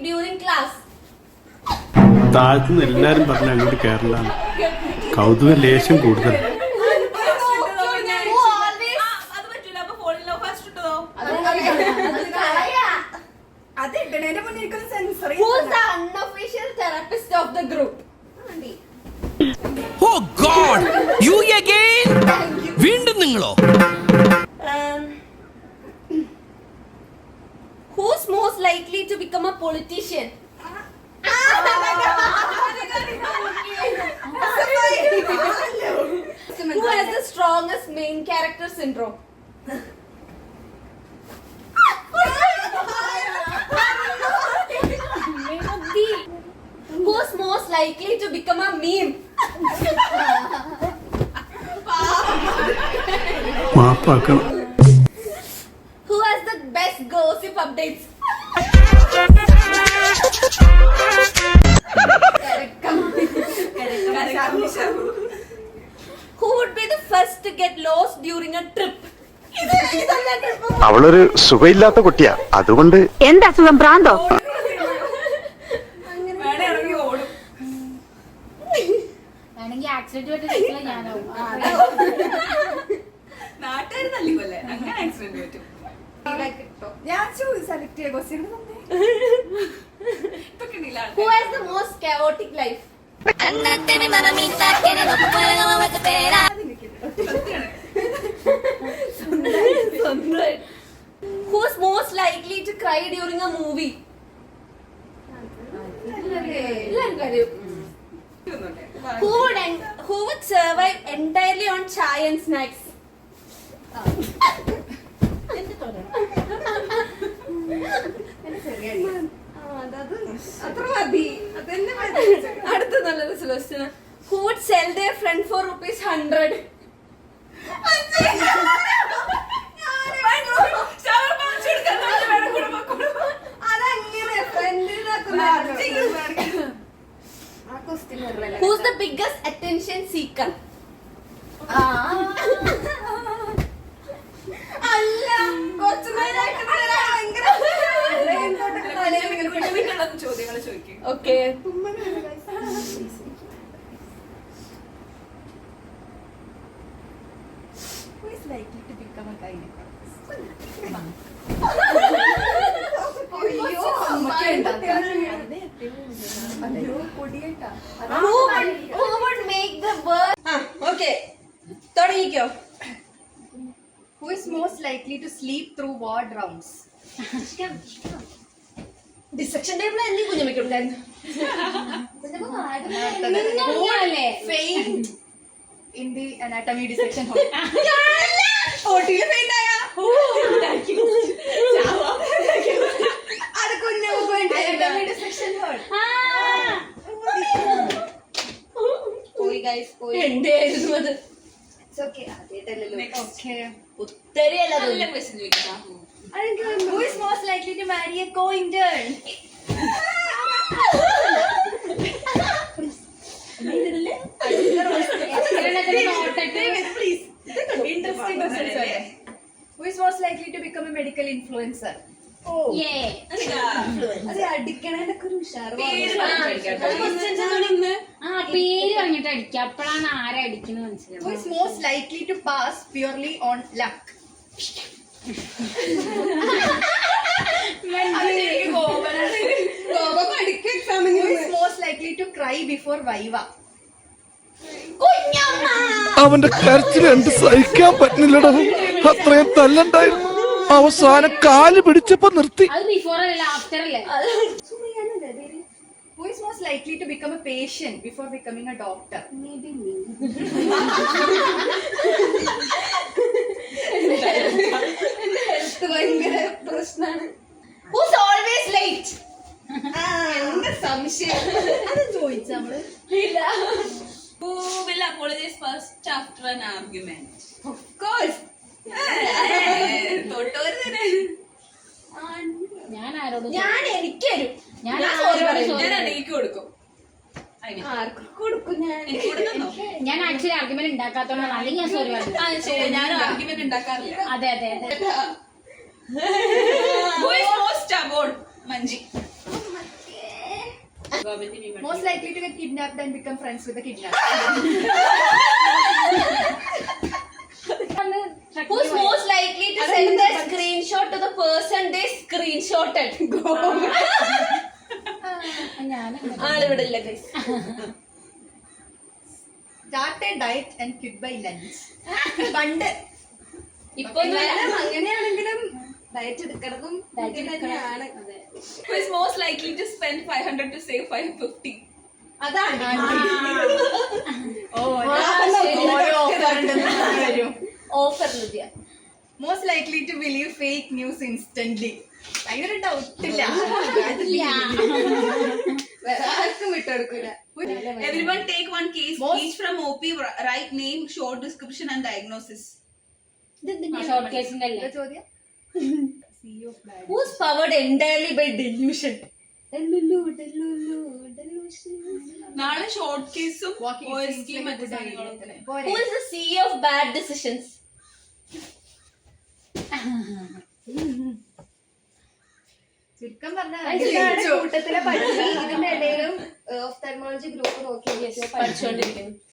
during class? താഴ്ത്തുനിന്ന് എല്ലാരും പറഞ്ഞ അങ്ങോട്ട് കേരളാണ്. കൗതുക ലേശം കൂടുതൽ. Who's the unofficial therapist of the group? Oh God! You again? വീണ്ടും നിങ്ങളോ? Who's most likely to become a politician? Who has the strongest main character syndrome? Who's most likely to become a meme? മാപ്പാക്കണം. Who has the best gossip updates? Who would be the first to get lost during a trip? അവളൊരു സുഖമില്ലാത്ത കുട്ടിയാ, അതുകൊണ്ട്. എന്താ സുഖം, ഭ്രാന്തോ? Who has the most chaotic life? Who's most likely to cry during a movie? Who would survive entirely on chai and snacks? Who would sell their friend for ₹100? Who's the biggest attention seeker? Okay. Who is likely to become a gynecologist? Who would make the world? Okay. തുടങ്ങിക്കോ. Who is most likely to sleep through ward rounds? Dissection table എന്നി കുഞ്ഞമ്മയ്ക്കുണ്ടായിരുന്നു. Faint in the anatomy dissection hall. Who is most likely to marry a co-intern? Who is most likely to become a medical influencer? പേര് പറഞ്ഞിട്ട് അടിക്കുക, അപ്പോഴാണ് ആരടിക്കുന്നത് മനസ്സിലാവും. Who is most likely to pass purely on luck? Who is most likely to cry before Viva? അവന്റെ കരച്ചിൽ കണ്ട് സഹിക്കാൻ പറ്റുന്നില്ലടോ. അത്രയും തല്ലുണ്ടായിരുന്നു. അവസാനം കാല് പിടിച്ചപ്പോ നിർത്തി. അത് ബിഫോർ അല്ല, ആഫ്റ്റർ അല്ലേ? Who is most likely to become a patient before becoming a doctor? Maybe me. പ്രശ്നമാണ്. Who's always late? സംശയം അത് ചോദിച്ച നമ്മള്. Who will apologize first after an argument? Of course. ഞാൻ ആരോടും ഞാൻ എനിക്കൊരു ഞാൻ എനിക്ക് കൊടുക്കും. ഞാൻ ആക്ച്വലി ആർഗ്യുമെന്റ് ഉണ്ടാക്കാത്തോണ്ടാണ്, അല്ലെങ്കിൽ ഞാൻ സോറി പറഞ്ഞു. ഞാൻ ആർഗ്യുമെന്റ് ഉണ്ടാക്കാറില്ല. അതെ അതെ അതെ. Who is most stubborn? Manji. Most likely to get kidnapped and become friends with the kidnapper. Who's most likely to send their screenshot to the person they screenshotted? Go. ആളിവിടെ ഇല്ല guys. Start a diet and quit by lunch. പണ്ട് ഇപ്പൊ അങ്ങനെയാണെങ്കിലും diet എടുക്കണതും തന്നെയാണ്. Who is most likely to spend 500 to save 550? അതാണ് offer ലഭ്യ. Most likely to believe fake news instantly. അതിനൊരു ഡൗട്ടില്ല, വേറെ ആർക്കും വിട്ടെടുക്കൂല. Everyone take one case Most- each from OP. Write name, short description, and diagnosis. Short കേസിന്റെ അല്ലേ? ചോദ്യം Who's powered entirely by delusion? നാളെ ഷോർട്ട് കേസും Walking OSK seems like a മറ്റു good സാധനങ്ങളൊക്കെ. idea. പോരെ. Who is the CEO of bad decisions? ചുരുക്കം പറഞ്ഞാൽ കൂട്ടത്തിലെ പഠിച്ച ഇതിന്റെ ഇടയിലും ഓഫ്താൽമോളജി ഗ്രൂപ്പ് നോക്കി പഠിച്ചുകൊണ്ടിരിക്കുന്നു.